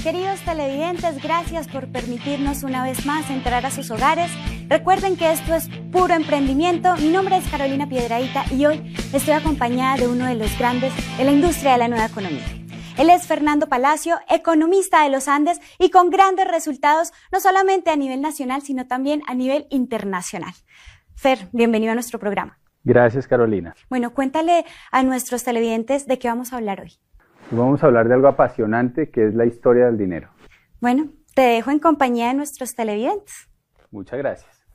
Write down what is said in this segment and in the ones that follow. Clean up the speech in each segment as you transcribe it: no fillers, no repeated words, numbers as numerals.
Queridos televidentes, gracias por permitirnos una vez más entrar a sus hogares. Recuerden que esto es puro emprendimiento. Mi nombre es Carolina Piedrahita y hoy estoy acompañada de uno de los grandes de la industria de la nueva economía. Él es Fernando Palacio, economista de los Andes y con grandes resultados, no solamente a nivel nacional, sino también a nivel internacional. Fer, bienvenido a nuestro programa. Gracias, Carolina. Bueno, cuéntale a nuestros televidentes de qué vamos a hablar hoy. Vamos a hablar de algo apasionante que es la historia del dinero. Bueno, te dejo en compañía de nuestros televidentes. Muchas gracias.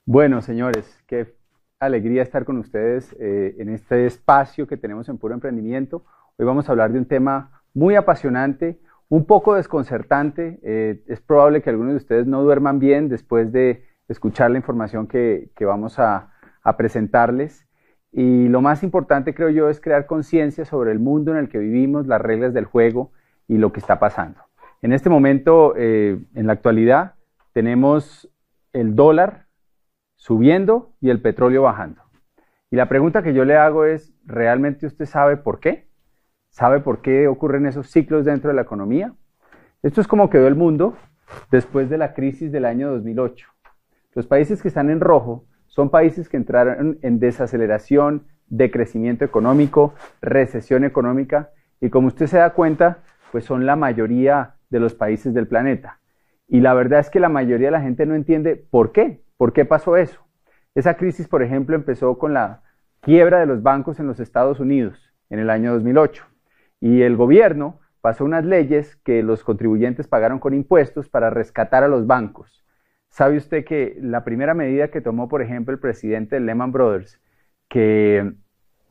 Bueno, señores, qué alegría estar con ustedes en este espacio que tenemos en Puro Emprendimiento. Hoy vamos a hablar de un tema muy apasionante, un poco desconcertante. Es probable que algunos de ustedes no duerman bien después de escuchar la información que vamos a presentarles. Y lo más importante, creo yo, es crear conciencia sobre el mundo en el que vivimos, las reglas del juego y lo que está pasando. En este momento, en la actualidad, tenemos el dólar subiendo y el petróleo bajando. Y la pregunta que yo le hago es, ¿realmente usted sabe por qué? ¿Sabe por qué ocurren esos ciclos dentro de la economía? Esto es como quedó el mundo después de la crisis del año 2008. Los países que están en rojo son países que entraron en desaceleración, decrecimiento económico, recesión económica, y como usted se da cuenta, pues son la mayoría de los países del planeta. Y la verdad es que la mayoría de la gente no entiende por qué pasó eso. Esa crisis, por ejemplo, empezó con la quiebra de los bancos en los Estados Unidos en el año 2008. Y el gobierno pasó unas leyes que los contribuyentes pagaron con impuestos para rescatar a los bancos. ¿Sabe usted que la primera medida que tomó, por ejemplo, el presidente de Lehman Brothers, que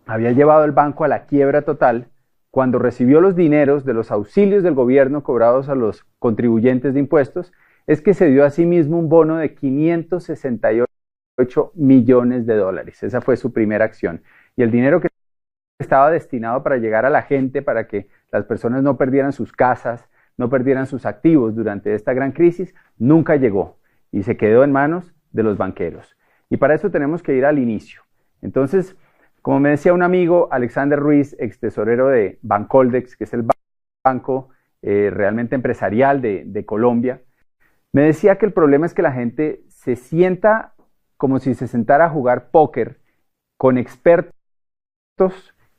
había llevado el banco a la quiebra total, cuando recibió los dineros de los auxilios del gobierno cobrados a los contribuyentes de impuestos, es que se dio a sí mismo un bono de 568 millones de dólares? Esa fue su primera acción. Y el dinero que estaba destinado para llegar a la gente, para que las personas no perdieran sus casas, no perdieran sus activos durante esta gran crisis, nunca llegó y se quedó en manos de los banqueros. Y para eso tenemos que ir al inicio. Entonces, como me decía un amigo, Alexander Ruiz, ex tesorero de Bancoldex, que es el banco realmente empresarial de Colombia, me decía que el problema es que la gente se sienta como si se sentara a jugar póker con expertos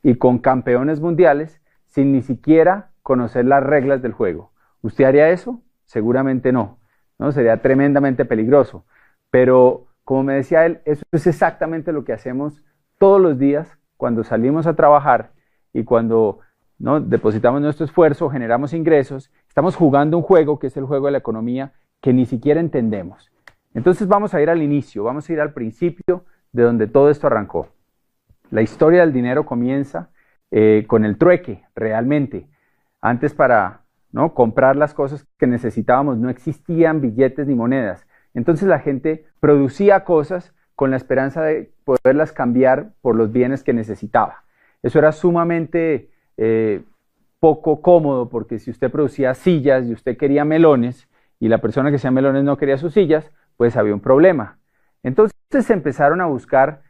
y con campeones mundiales sin ni siquiera conocer las reglas del juego. ¿Usted haría eso? Seguramente no. ¿No? Sería tremendamente peligroso. Pero, como me decía él, eso es exactamente lo que hacemos todos los días cuando salimos a trabajar y cuando, ¿no?, depositamos nuestro esfuerzo, generamos ingresos. Estamos jugando un juego que es el juego de la economía que ni siquiera entendemos. Entonces vamos a ir al inicio, vamos a ir al principio de donde todo esto arrancó. La historia del dinero comienza con el trueque, realmente. Antes para comprar las cosas que necesitábamos no existían billetes ni monedas. Entonces la gente producía cosas con la esperanza de poderlas cambiar por los bienes que necesitaba. Eso era sumamente poco cómodo, porque si usted producía sillas y usted quería melones y la persona que hacía melones no quería sus sillas, pues había un problema. Entonces se empezaron a buscar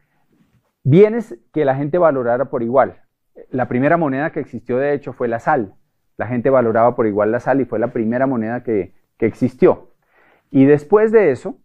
bienes que la gente valorara por igual. La primera moneda que existió, de hecho, fue la sal. La gente valoraba por igual la sal y fue la primera moneda que existió. Y después de eso,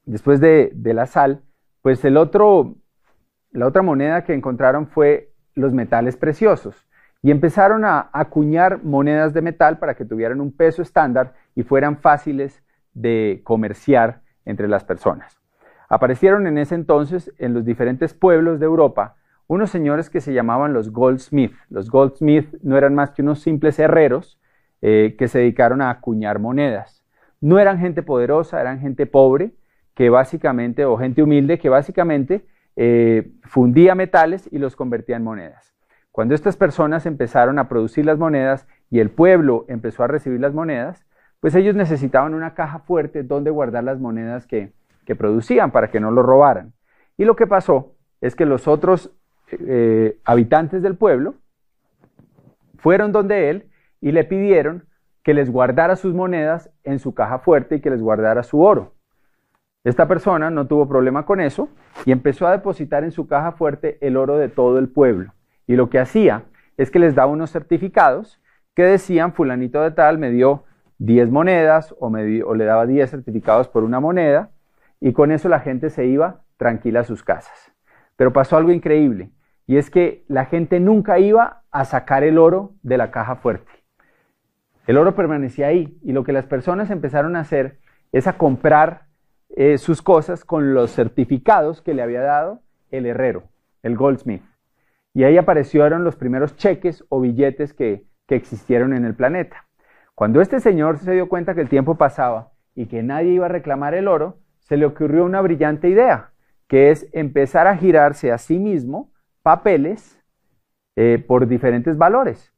después de la sal, pues la otra moneda que encontraron fue los metales preciosos. Y empezaron a acuñar monedas de metal para que tuvieran un peso estándar y fueran fáciles de comerciar entre las personas. Aparecieron en ese entonces en los diferentes pueblos de Europa unos señores que se llamaban los goldsmith. Los goldsmith no eran más que unos simples herreros que se dedicaron a acuñar monedas. No eran gente poderosa, eran gente pobre, que básicamente, o gente humilde, que básicamente fundía metales y los convertía en monedas. Cuando estas personas empezaron a producir las monedas y el pueblo empezó a recibir las monedas, pues ellos necesitaban una caja fuerte donde guardar las monedas que producían para que no lo robaran. Y lo que pasó es que los otros habitantes del pueblo fueron donde él y le pidieron que les guardara sus monedas en su caja fuerte y que les guardara su oro. Esta persona no tuvo problema con eso y empezó a depositar en su caja fuerte el oro de todo el pueblo. Y lo que hacía es que les daba unos certificados que decían fulanito de tal me dio 10 monedas o le daba 10 certificados por una moneda, y con eso la gente se iba tranquila a sus casas. Pero pasó algo increíble, y es que la gente nunca iba a sacar el oro de la caja fuerte. El oro permanecía ahí, y lo que las personas empezaron a hacer es a comprar sus cosas con los certificados que le había dado el herrero, el goldsmith. Y ahí aparecieron los primeros cheques o billetes que existieron en el planeta. Cuando este señor se dio cuenta que el tiempo pasaba y que nadie iba a reclamar el oro, se le ocurrió una brillante idea, que es empezar a girarse a sí mismo papeles por diferentes valores.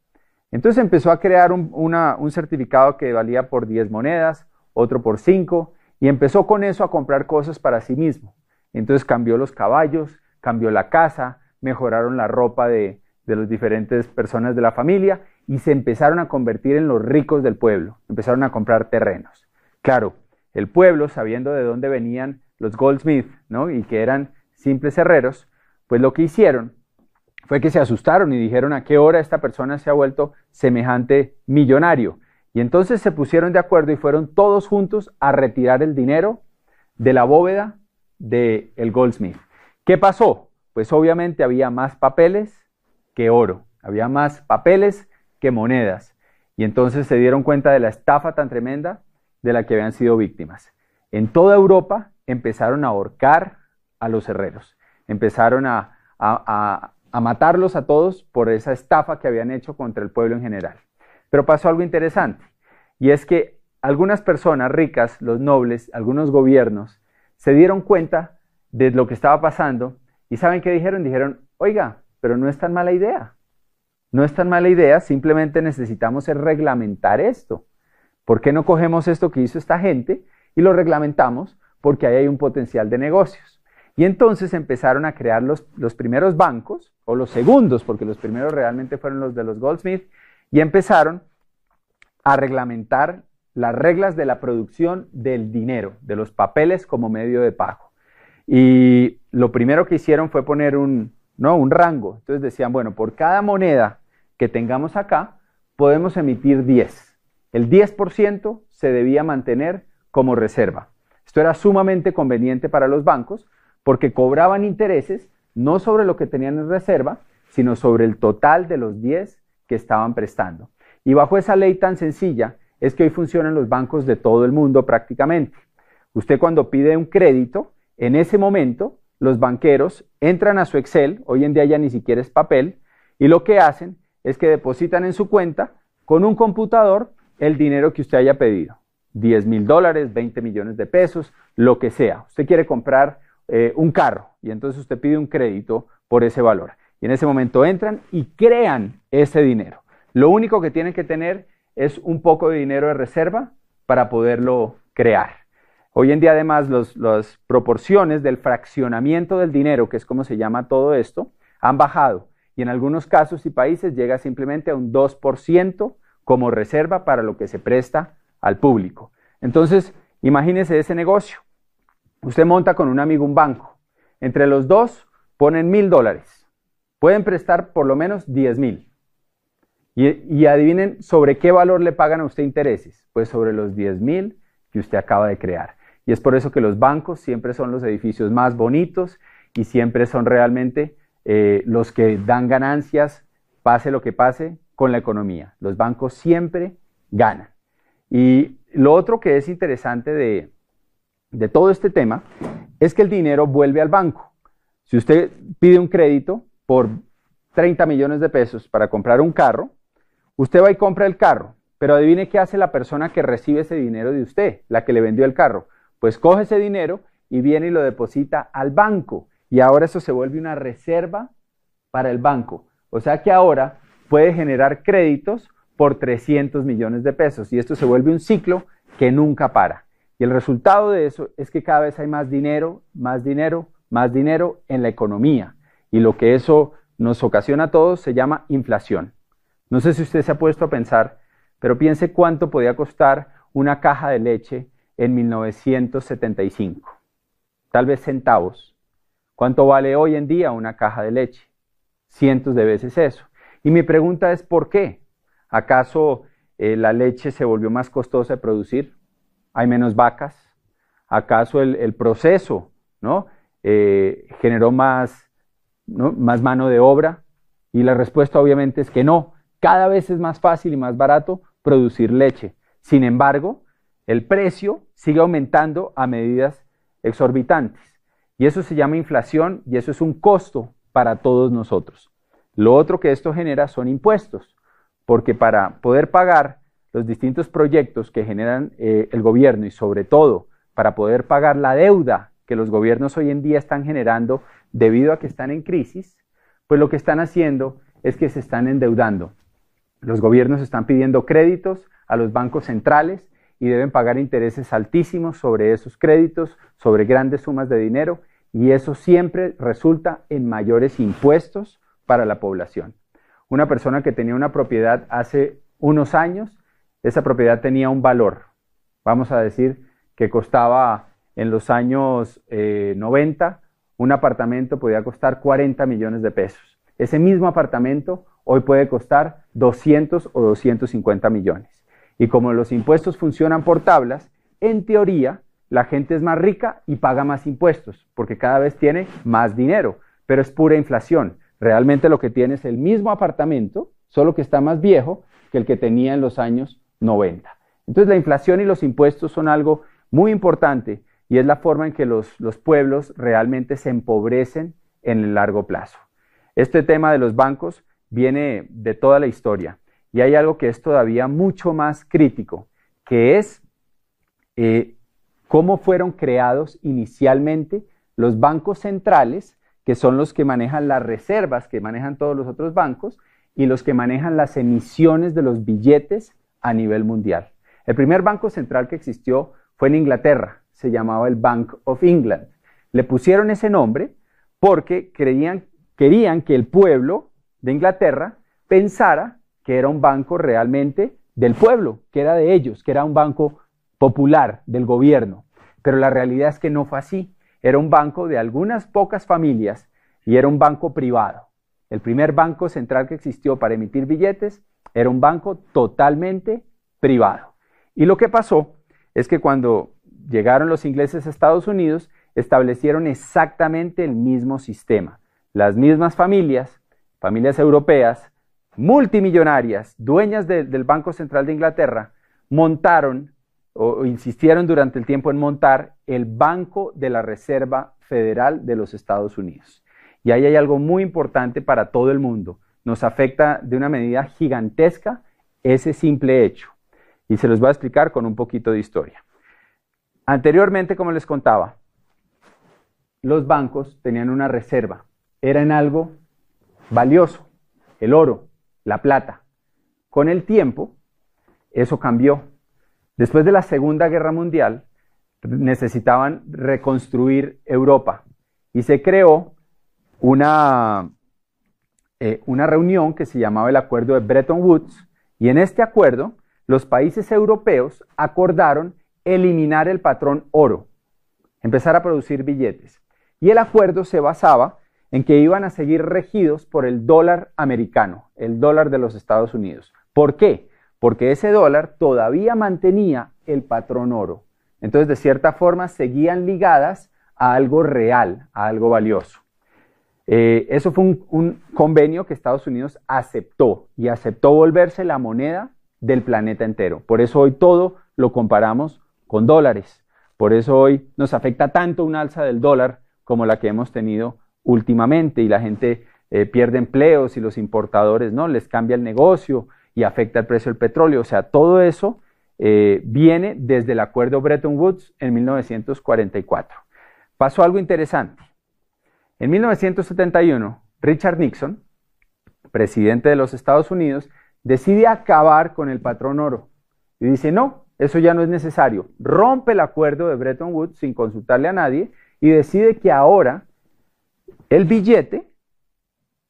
Entonces empezó a crear un certificado que valía por 10 monedas, otro por 5, y empezó con eso a comprar cosas para sí mismo. Entonces cambió los caballos, cambió la casa, mejoraron la ropa de las diferentes personas de la familia, y se empezaron a convertir en los ricos del pueblo, empezaron a comprar terrenos. Claro, el pueblo, sabiendo de dónde venían los goldsmith, ¿no? Y que eran simples herreros, pues lo que hicieron fue que se asustaron y dijeron: ¿a qué hora esta persona se ha vuelto semejante millonario? Y entonces se pusieron de acuerdo y fueron todos juntos a retirar el dinero de la bóveda del goldsmith. ¿Qué pasó? Pues obviamente había más papeles que oro, había más papeles que monedas. Y entonces se dieron cuenta de la estafa tan tremenda de la que habían sido víctimas. En toda Europa empezaron a ahorcar a los herreros, empezaron a matarlos a todos por esa estafa que habían hecho contra el pueblo en general. Pero pasó algo interesante, y es que algunas personas ricas, los nobles, algunos gobiernos, se dieron cuenta de lo que estaba pasando, y ¿saben qué dijeron? Dijeron: oiga, pero no es tan mala idea. No es tan mala idea, simplemente necesitamos reglamentar esto. ¿Por qué no cogemos esto que hizo esta gente y lo reglamentamos? Porque ahí hay un potencial de negocios. Y entonces empezaron a crear los primeros bancos, o los segundos, porque los primeros realmente fueron los de los goldsmith, y empezaron a reglamentar las reglas de la producción del dinero, de los papeles como medio de pago. Y lo primero que hicieron fue poner un rango. Entonces decían: bueno, por cada moneda que tengamos acá, podemos emitir 10. El 10% se debía mantener como reserva. Esto era sumamente conveniente para los bancos porque cobraban intereses no sobre lo que tenían en reserva, sino sobre el total de los 10 que estaban prestando. Y bajo esa ley tan sencilla es que hoy funcionan los bancos de todo el mundo prácticamente. Usted cuando pide un crédito, en ese momento los banqueros entran a su Excel, hoy en día ya ni siquiera es papel, y lo que hacen es que depositan en su cuenta con un computador el dinero que usted haya pedido. $10,000, 20 millones de pesos, lo que sea. Usted quiere comprar un carro y entonces usted pide un crédito por ese valor. Y en ese momento entran y crean ese dinero. Lo único que tienen que tener es un poco de dinero de reserva para poderlo crear. Hoy en día además las proporciones del fraccionamiento del dinero, que es como se llama todo esto, han bajado. Y en algunos casos y países llega simplemente a un 2% como reserva para lo que se presta al público. Entonces, imagínese ese negocio. Usted monta con un amigo un banco. Entre los dos ponen $1,000. Pueden prestar por lo menos 10,000. Y adivinen sobre qué valor le pagan a usted intereses. Pues sobre los 10,000 que usted acaba de crear. Y es por eso que los bancos siempre son los edificios más bonitos y siempre son realmente los que dan ganancias, pase lo que pase con la economía. Los bancos siempre ganan. Y lo otro que es interesante de todo este tema es que el dinero vuelve al banco. Si usted pide un crédito por 30 millones de pesos para comprar un carro, usted va y compra el carro, pero adivine qué hace la persona que recibe ese dinero de usted, la que le vendió el carro. Pues coge ese dinero y viene y lo deposita al banco. Y ahora eso se vuelve una reserva para el banco. O sea que ahora puede generar créditos por 300 millones de pesos. Y esto se vuelve un ciclo que nunca para. Y el resultado de eso es que cada vez hay más dinero, más dinero, más dinero en la economía. Y lo que eso nos ocasiona a todos se llama inflación. No sé si usted se ha puesto a pensar, pero piense cuánto podía costar una caja de leche en 1975. Tal vez centavos. ¿Cuánto vale hoy en día una caja de leche? Cientos de veces eso. Y mi pregunta es ¿por qué? ¿Acaso la leche se volvió más costosa de producir? ¿Hay menos vacas? ¿Acaso el proceso, ¿no? Generó más, ¿no?, más mano de obra? Y la respuesta obviamente es que no. Cada vez es más fácil y más barato producir leche. Sin embargo, el precio sigue aumentando a medidas exorbitantes. Y eso se llama inflación y eso es un costo para todos nosotros. Lo otro que esto genera son impuestos, porque para poder pagar los distintos proyectos que generan el gobierno y sobre todo para poder pagar la deuda que los gobiernos hoy en día están generando debido a que están en crisis, pues lo que están haciendo es que se están endeudando. Los gobiernos están pidiendo créditos a los bancos centrales y deben pagar intereses altísimos sobre esos créditos, sobre grandes sumas de dinero, y eso siempre resulta en mayores impuestos para la población. Una persona que tenía una propiedad hace unos años, esa propiedad tenía un valor, vamos a decir que costaba en los años 90, un apartamento podía costar 40 millones de pesos. Ese mismo apartamento hoy puede costar 200 o 250 millones. Y como los impuestos funcionan por tablas, en teoría la gente es más rica y paga más impuestos, porque cada vez tiene más dinero, pero es pura inflación. Realmente lo que tiene es el mismo apartamento, solo que está más viejo que el que tenía en los años 90. Entonces la inflación y los impuestos son algo muy importante y es la forma en que los pueblos realmente se empobrecen en el largo plazo. Este tema de los bancos viene de toda la historia y hay algo que es todavía mucho más crítico, que es cómo fueron creados inicialmente los bancos centrales, que son los que manejan las reservas, que manejan todos los otros bancos, y los que manejan las emisiones de los billetes a nivel mundial. El primer banco central que existió fue en Inglaterra, se llamaba el Bank of England. Le pusieron ese nombre porque querían que el pueblo de Inglaterra pensara que era un banco realmente del pueblo, que era de ellos, que era un banco popular del gobierno. Pero la realidad es que no fue así. Era un banco de algunas pocas familias y era un banco privado. El primer banco central que existió para emitir billetes era un banco totalmente privado. Y lo que pasó es que cuando llegaron los ingleses a Estados Unidos, establecieron exactamente el mismo sistema. Las mismas familias europeas, multimillonarias, dueñas del Banco Central de Inglaterra, montaron o insistieron durante el tiempo en montar el Banco de la Reserva Federal de los Estados Unidos. Y ahí hay algo muy importante para todo el mundo. Nos afecta de una medida gigantesca ese simple hecho. Y se los voy a explicar con un poquito de historia. Anteriormente, como les contaba, los bancos tenían una reserva. Eran algo valioso, el oro, la plata. Con el tiempo, eso cambió. Después de la Segunda Guerra Mundial, necesitaban reconstruir Europa y se creó una reunión que se llamaba el Acuerdo de Bretton Woods, y en este acuerdo los países europeos acordaron eliminar el patrón oro, empezar a producir billetes. Y el acuerdo se basaba en que iban a seguir regidos por el dólar americano, el dólar de los Estados Unidos. ¿Por qué? Porque ese dólar todavía mantenía el patrón oro. Entonces, de cierta forma, seguían ligadas a algo real, a algo valioso. Eso fue un convenio que Estados Unidos aceptó, y aceptó volverse la moneda del planeta entero. Por eso hoy todo lo comparamos con dólares. Por eso hoy nos afecta tanto un alza del dólar como la que hemos tenido últimamente, y la gente pierde empleos y los importadores no les cambia el negocio y afecta el precio del petróleo. O sea, todo eso viene desde el acuerdo Bretton Woods en 1944. Pasó algo interesante. En 1971, Richard Nixon, presidente de los Estados Unidos, decide acabar con el patrón oro y dice: no, eso ya no es necesario. Rompe el acuerdo de Bretton Woods sin consultarle a nadie y decide que ahora el billete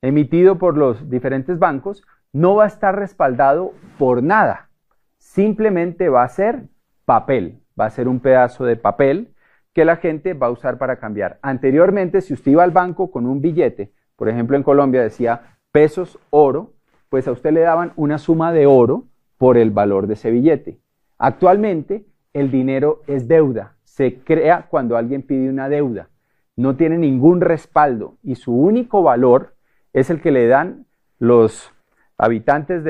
emitido por los diferentes bancos no va a estar respaldado por nada, simplemente va a ser papel, va a ser un pedazo de papel que la gente va a usar para cambiar. Anteriormente, si usted iba al banco con un billete, por ejemplo en Colombia decía pesos oro, pues a usted le daban una suma de oro por el valor de ese billete. Actualmente, el dinero es deuda, se crea cuando alguien pide una deuda, no tiene ningún respaldo y su único valor es el que le dan los habitantes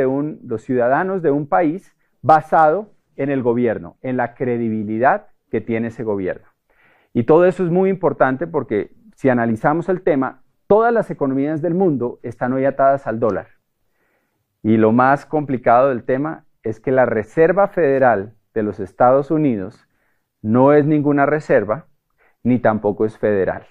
los ciudadanos de un país basado en el gobierno, en la credibilidad que tiene ese gobierno. Y todo eso es muy importante porque si analizamos el tema, todas las economías del mundo están hoy atadas al dólar. Y lo más complicado del tema es que la Reserva Federal de los Estados Unidos no es ninguna reserva, ni tampoco es federal.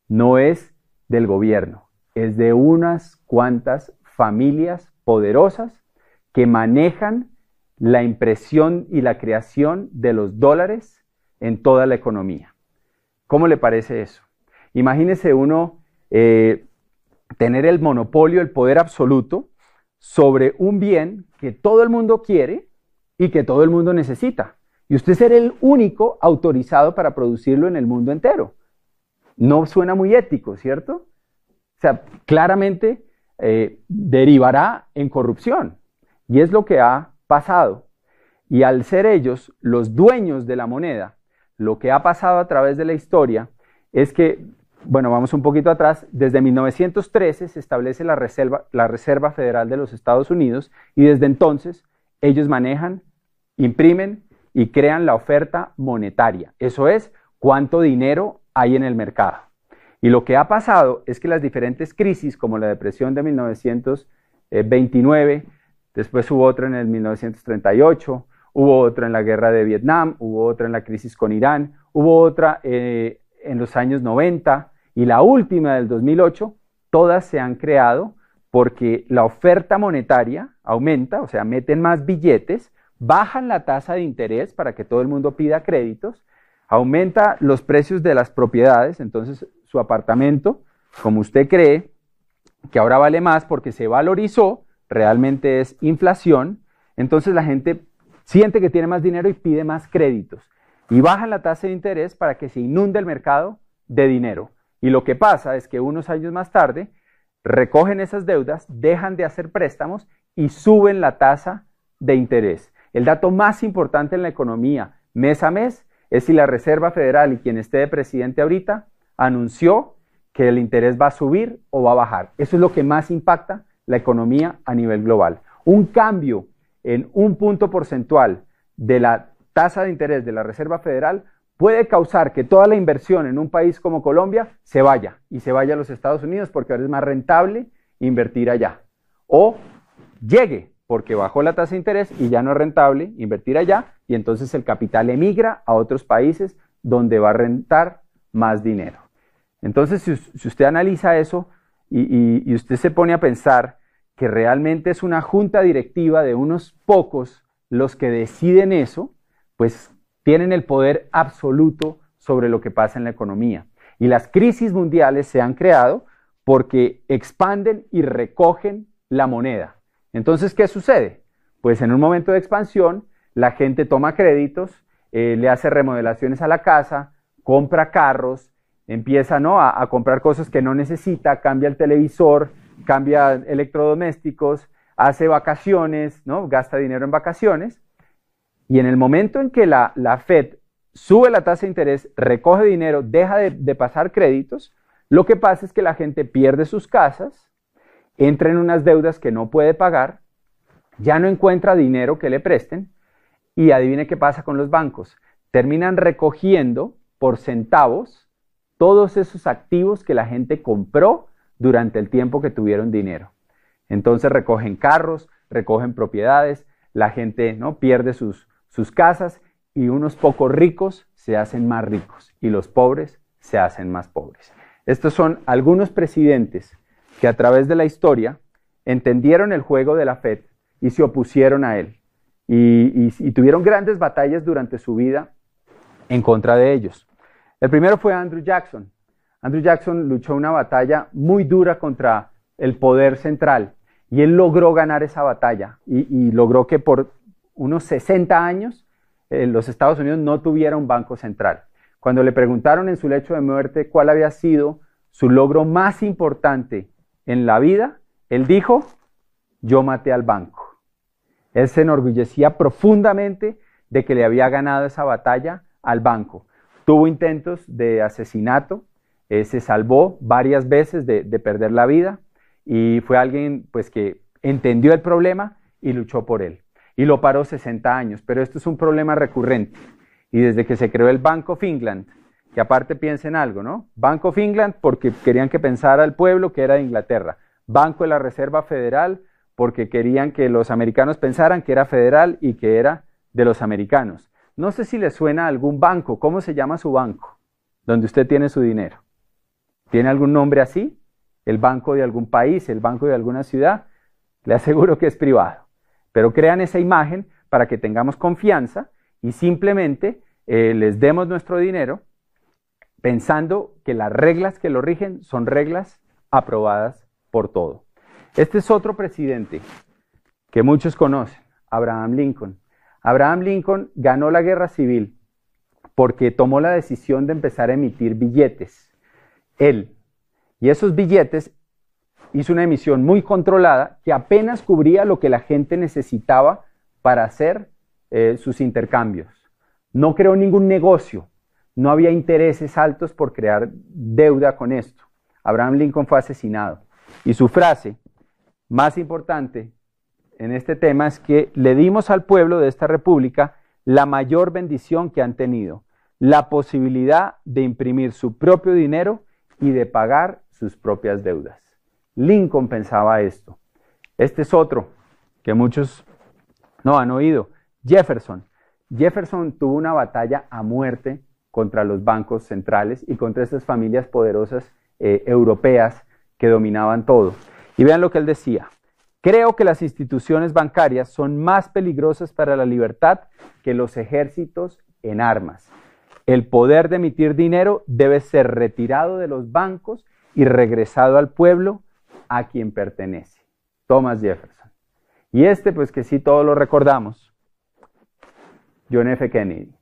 No es del gobierno, es de unas cuantas familias poderosas que manejan la impresión y la creación de los dólares en toda la economía. ¿Cómo le parece eso? Imagínese uno tener el monopolio, el poder absoluto sobre un bien que todo el mundo quiere y que todo el mundo necesita. Y usted ser el único autorizado para producirlo en el mundo entero. No suena muy ético, ¿cierto? O sea, claramente derivará en corrupción. Y es lo que ha pasado. Y al ser ellos los dueños de la moneda, lo que ha pasado a través de la historia es que, bueno, vamos un poquito atrás, desde 1913 se establece la Reserva Federal de los Estados Unidos y desde entonces ellos manejan, imprimen y crean la oferta monetaria. Eso es, cuánto dinero hay en el mercado. Y lo que ha pasado es que las diferentes crisis, como la depresión de 1929, después hubo otra en el 1938, hubo otra en la guerra de Vietnam, hubo otra en la crisis con Irán, hubo otra en los años 90 y la última del 2008, todas se han creado porque la oferta monetaria aumenta, o sea, meten más billetes, bajan la tasa de interés para que todo el mundo pida créditos, aumenta los precios de las propiedades, entonces su apartamento, como usted cree, que ahora vale más porque se valorizó, realmente es inflación, entonces la gente siente que tiene más dinero y pide más créditos. Y bajan la tasa de interés para que se inunde el mercado de dinero. Y lo que pasa es que unos años más tarde recogen esas deudas, dejan de hacer préstamos y suben la tasa de interés. El dato más importante en la economía mes a mes es si la Reserva Federal y quien esté de presidente ahorita anunció que el interés va a subir o va a bajar. Eso es lo que más impacta la economía a nivel global. Un cambio en un punto porcentual de la tasa de interés de la Reserva Federal puede causar que toda la inversión en un país como Colombia se vaya y se vaya a los Estados Unidos porque ahora es más rentable invertir allá. O llegue porque bajó la tasa de interés y ya no es rentable invertir allá y entonces el capital emigra a otros países donde va a rentar más dinero. Entonces, si usted analiza eso y usted se pone a pensar que realmente es una junta directiva de unos pocos los que deciden eso, pues tienen el poder absoluto sobre lo que pasa en la economía. Y las crisis mundiales se han creado porque expanden y recogen la moneda. Entonces, ¿qué sucede? Pues en un momento de expansión, la gente toma créditos, le hace remodelaciones a la casa, compra carros, empieza a comprar cosas que no necesita, cambia el televisor, cambia electrodomésticos, hace vacaciones, ¿no? Gasta dinero en vacaciones. Y en el momento en que la Fed sube la tasa de interés, recoge dinero, deja de pasar créditos, lo que pasa es que la gente pierde sus casas, entra en unas deudas que no puede pagar, ya no encuentra dinero que le presten y adivine qué pasa con los bancos. Terminan recogiendo por centavos todos esos activos que la gente compró durante el tiempo que tuvieron dinero. Entonces recogen carros, recogen propiedades, la gente, ¿no?, pierde sus casas y unos pocos ricos se hacen más ricos y los pobres se hacen más pobres. Estos son algunos presidentes que a través de la historia entendieron el juego de la Fed y se opusieron a él y tuvieron grandes batallas durante su vida en contra de ellos. El primero fue Andrew Jackson. Andrew Jackson luchó una batalla muy dura contra el poder central y él logró ganar esa batalla y logró que por unos 60 años los Estados Unidos no tuviera un banco central. Cuando le preguntaron en su lecho de muerte cuál había sido su logro más importante en la vida, él dijo, yo maté al banco. Él se enorgullecía profundamente de que le había ganado esa batalla al banco. Tuvo intentos de asesinato, se salvó varias veces de perder la vida y fue alguien pues, que entendió el problema y luchó por él. Y lo paró 60 años, pero esto es un problema recurrente. Y desde que se creó el Bank of England, que aparte piensen algo, ¿no? Bank of England porque querían que pensara el pueblo que era de Inglaterra. Banco de la Reserva Federal porque querían que los americanos pensaran que era federal y que era de los americanos. No sé si les suena a algún banco. ¿Cómo se llama su banco? Donde usted tiene su dinero. ¿Tiene algún nombre así? ¿El banco de algún país? ¿El banco de alguna ciudad? Le aseguro que es privado. Pero crean esa imagen para que tengamos confianza y simplemente les demos nuestro dinero pensando que las reglas que lo rigen son reglas aprobadas por todo. Este es otro presidente que muchos conocen, Abraham Lincoln. Abraham Lincoln ganó la guerra civil porque tomó la decisión de empezar a emitir billetes. Él, y esos billetes hizo una emisión muy controlada que apenas cubría lo que la gente necesitaba para hacer sus intercambios. No creó ningún negocio, no había intereses altos por crear deuda con esto. Abraham Lincoln fue asesinado. Y su frase más importante en este tema es que le dimos al pueblo de esta república la mayor bendición que han tenido, la posibilidad de imprimir su propio dinero y de pagar sus propias deudas. Lincoln pensaba esto. Este es otro que muchos no han oído, Jefferson. Jefferson tuvo una batalla a muerte contra los bancos centrales y contra estas familias poderosas europeas que dominaban todo. Y vean lo que él decía. Creo que las instituciones bancarias son más peligrosas para la libertad que los ejércitos en armas. El poder de emitir dinero debe ser retirado de los bancos y regresado al pueblo a quien pertenece. Thomas Jefferson. Y pues que sí todos lo recordamos, John F. Kennedy.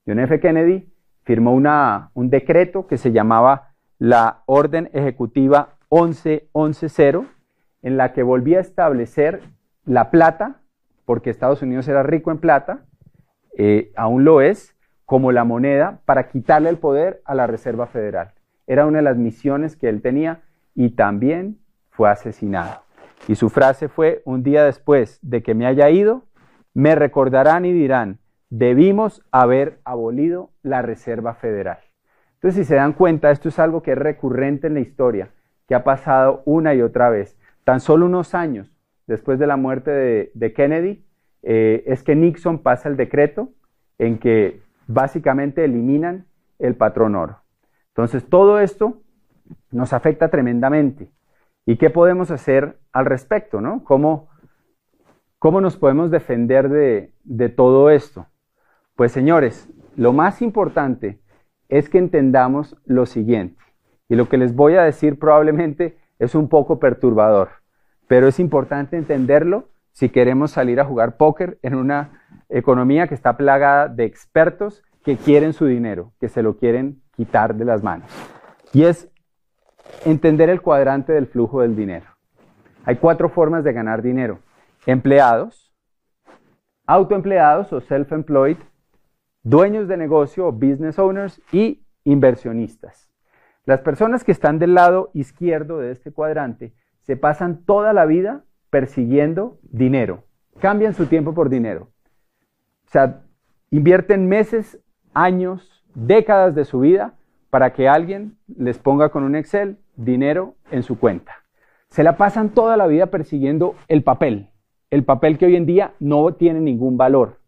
John F. Kennedy firmó un decreto que se llamaba la Orden Ejecutiva 1110, en la que volvía a establecer la plata, porque Estados Unidos era rico en plata, aún lo es, como la moneda para quitarle el poder a la Reserva Federal. Era una de las misiones que él tenía y también fue asesinado. Y su frase fue: un día después de que me haya ido, me recordarán y dirán, debimos haber abolido la Reserva Federal. Entonces, si se dan cuenta, esto es algo que es recurrente en la historia, que ha pasado una y otra vez. Tan solo unos años después de la muerte de Kennedy, es que Nixon pasa el decreto en que básicamente eliminan el patrón oro. Entonces, todo esto nos afecta tremendamente. ¿Y qué podemos hacer al respecto, no? ¿Cómo nos podemos defender de todo esto? Pues, señores, lo más importante es que entendamos lo siguiente. Y lo que les voy a decir probablemente es un poco perturbador, pero es importante entenderlo si queremos salir a jugar póker en una economía que está plagada de expertos que quieren su dinero, que se lo quieren quitar de las manos. Y es entender el cuadrante del flujo del dinero. Hay 4 formas de ganar dinero: empleados, autoempleados o self-employed, dueños de negocio o business owners y inversionistas. Las personas que están del lado izquierdo de este cuadrante se pasan toda la vida persiguiendo dinero, cambian su tiempo por dinero. O sea, invierten meses, años, décadas de su vida para que alguien les ponga con un Excel dinero en su cuenta. Se la pasan toda la vida persiguiendo el papel que hoy en día no tiene ningún valor.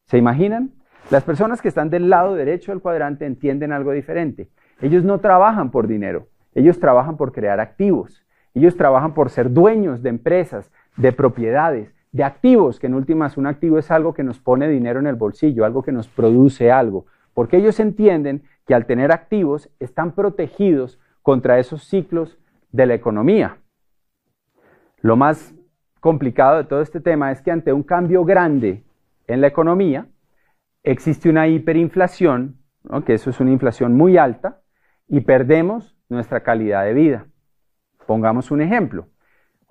¿Se imaginan? Las personas que están del lado derecho del cuadrante entienden algo diferente. Ellos no trabajan por dinero, ellos trabajan por crear activos. Ellos trabajan por ser dueños de empresas, de propiedades, de activos, que en últimas un activo es algo que nos pone dinero en el bolsillo, algo que nos produce algo. Porque ellos entienden que al tener activos están protegidos contra esos ciclos de la economía. Lo más complicado de todo este tema es que ante un cambio grande en la economía, existe una hiperinflación, ¿no? Que eso es una inflación muy alta, y perdemos nuestra calidad de vida. Pongamos un ejemplo.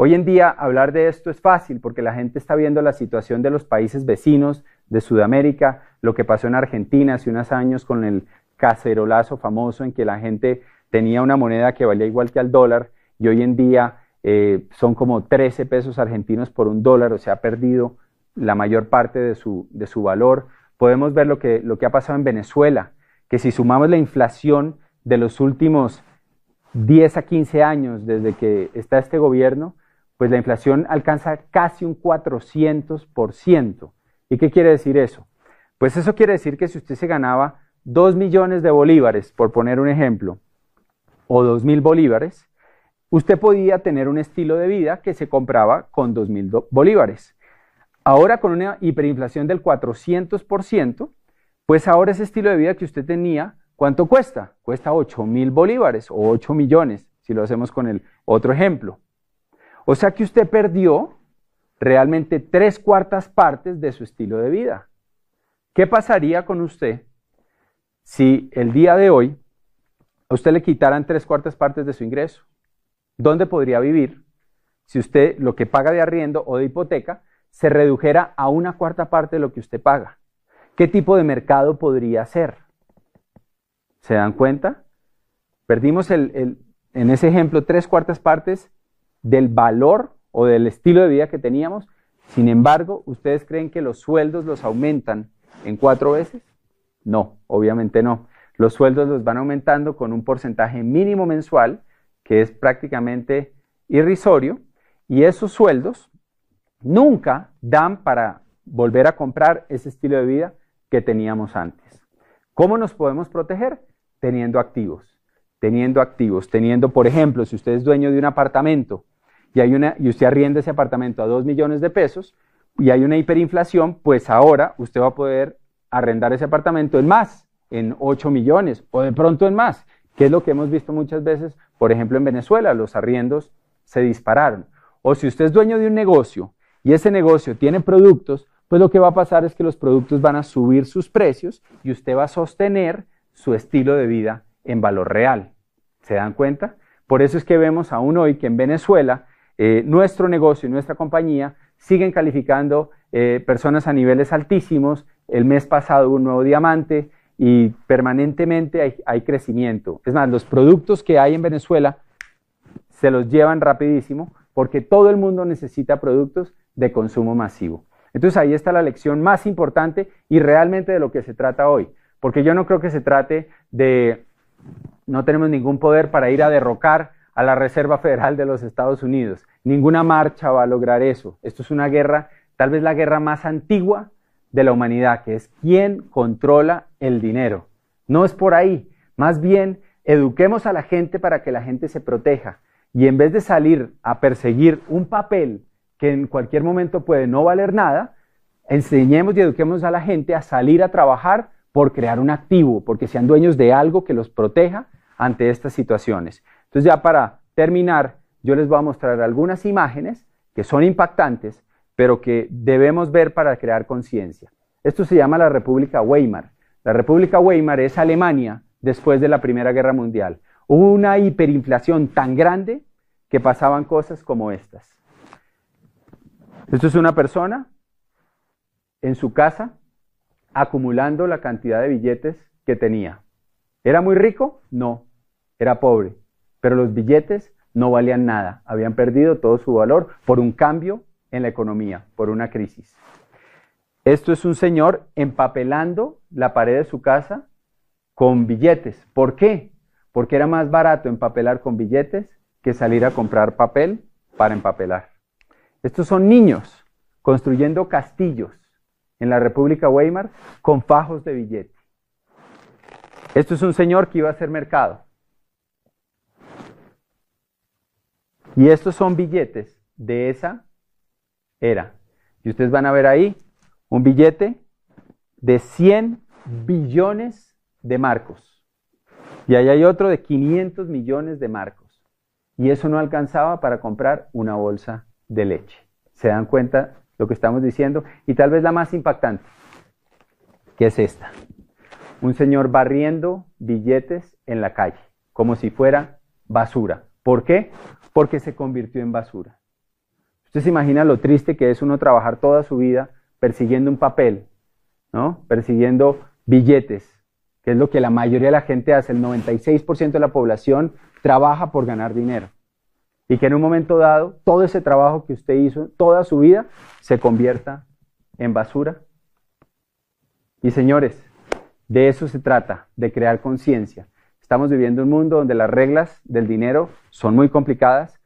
Hoy en día hablar de esto es fácil porque la gente está viendo la situación de los países vecinos de Sudamérica, lo que pasó en Argentina hace unos años con el cacerolazo famoso en que la gente tenía una moneda que valía igual que al dólar y hoy en día son como 13 pesos argentinos por un dólar, o sea, ha perdido la mayor parte de su valor. Podemos ver lo que ha pasado en Venezuela, que si sumamos la inflación de los últimos 10 a 15 años desde que está este gobierno, pues la inflación alcanza casi un 400%. ¿Y qué quiere decir eso? Pues eso quiere decir que si usted se ganaba 2 millones de bolívares, por poner un ejemplo, o 2.000 bolívares, usted podía tener un estilo de vida que se compraba con 2.000 bolívares. Ahora con una hiperinflación del 400%, pues ahora ese estilo de vida que usted tenía, ¿cuánto cuesta? Cuesta 8.000 bolívares o 8 millones, si lo hacemos con el otro ejemplo. O sea que usted perdió realmente 3/4 partes de su estilo de vida. ¿Qué pasaría con usted si el día de hoy a usted le quitaran 3/4 partes de su ingreso? ¿Dónde podría vivir si usted lo que paga de arriendo o de hipoteca se redujera a 1/4 parte de lo que usted paga? ¿Qué tipo de mercado podría ser? ¿Se dan cuenta? Perdimos en ese ejemplo 3/4 partes del valor o del estilo de vida que teníamos. Sin embargo, ¿ustedes creen que los sueldos los aumentan en 4 veces? No, obviamente no. Los sueldos los van aumentando con un porcentaje mínimo mensual que es prácticamente irrisorio y esos sueldos nunca dan para volver a comprar ese estilo de vida que teníamos antes. ¿Cómo nos podemos proteger? Teniendo activos, por ejemplo, si usted es dueño de un apartamento y usted arrienda ese apartamento a 2 millones de pesos y hay una hiperinflación, pues ahora usted va a poder arrendar ese apartamento en 8 millones o de pronto en más, que es lo que hemos visto muchas veces, por ejemplo en Venezuela, los arriendos se dispararon. O si usted es dueño de un negocio y ese negocio tiene productos, pues lo que va a pasar es que los productos van a subir sus precios y usted va a sostener su estilo de vida en valor real. ¿Se dan cuenta? Por eso es que vemos aún hoy que en Venezuela nuestro negocio y nuestra compañía siguen calificando personas a niveles altísimos. El mes pasado hubo un nuevo diamante y permanentemente hay crecimiento. Es más, los productos que hay en Venezuela se los llevan rapidísimo porque todo el mundo necesita productos de consumo masivo. Entonces ahí está la lección más importante y realmente de lo que se trata hoy. Porque yo no creo que se trate de, no tenemos ningún poder para ir a derrocar a la Reserva Federal de los Estados Unidos. Ninguna marcha va a lograr eso. Esto es una guerra, tal vez la guerra más antigua de la humanidad, que es quién controla el dinero. No es por ahí. Más bien, eduquemos a la gente para que la gente se proteja. Y en vez de salir a perseguir un papel que en cualquier momento puede no valer nada, enseñemos y eduquemos a la gente a salir a trabajar por crear un activo, porque sean dueños de algo que los proteja ante estas situaciones. Entonces ya para terminar, yo les voy a mostrar algunas imágenes que son impactantes, pero que debemos ver para crear conciencia. Esto se llama la República Weimar. La República Weimar es Alemania después de la Primera Guerra Mundial. Hubo una hiperinflación tan grande que pasaban cosas como estas. Esto es una persona en su casa acumulando la cantidad de billetes que tenía. ¿Era muy rico? No, era pobre, pero los billetes no valían nada, habían perdido todo su valor por un cambio en la economía, por una crisis. Esto es un señor empapelando la pared de su casa con billetes. ¿Por qué? Porque era más barato empapelar con billetes que salir a comprar papel para empapelar. Estos son niños construyendo castillos en la República Weimar con fajos de billete. Esto es un señor que iba a hacer mercado. Y estos son billetes de esa era. Y ustedes van a ver ahí un billete de 100 billones de marcos. Y ahí hay otro de 500 millones de marcos. Y eso no alcanzaba para comprar una bolsa de leche. ¿Se dan cuenta lo que estamos diciendo? Y tal vez la más impactante, que es esta. Un señor barriendo billetes en la calle, como si fuera basura. ¿Por qué? Porque se convirtió en basura. Usted se imagina lo triste que es uno trabajar toda su vida persiguiendo un papel, ¿no? Persiguiendo billetes, que es lo que la mayoría de la gente hace. El 96% de la población trabaja por ganar dinero. Y que en un momento dado, todo ese trabajo que usted hizo toda su vida se convierta en basura. Y señores, de eso se trata, de crear conciencia. Estamos viviendo un mundo donde las reglas del dinero son muy complicadas,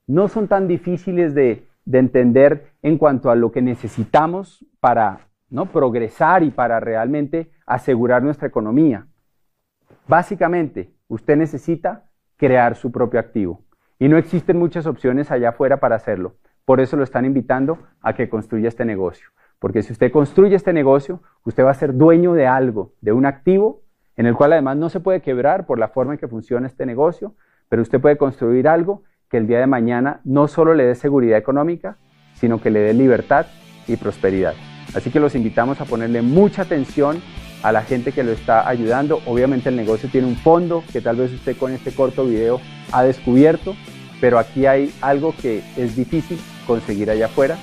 no son tan difíciles de entender en cuanto a lo que necesitamos para, ¿no?, progresar y para realmente asegurar nuestra economía. Básicamente, usted necesita crear su propio activo. Y no existen muchas opciones allá afuera para hacerlo. Por eso lo están invitando a que construya este negocio. Porque si usted construye este negocio, usted va a ser dueño de algo, de un activo, en el cual además no se puede quebrar por la forma en que funciona este negocio, pero usted puede construir algo que el día de mañana no solo le dé seguridad económica, sino que le dé libertad y prosperidad. Así que los invitamos a ponerle mucha atención a la gente que lo está ayudando. Obviamente el negocio tiene un fondo que tal vez usted con este corto video ha descubierto, pero aquí hay algo que es difícil conseguir allá afuera,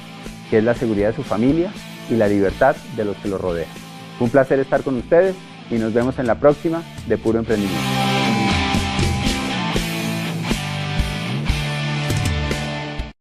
que es la seguridad de su familia y la libertad de los que lo rodean. Fue un placer estar con ustedes y nos vemos en la próxima de Puro Emprendimiento.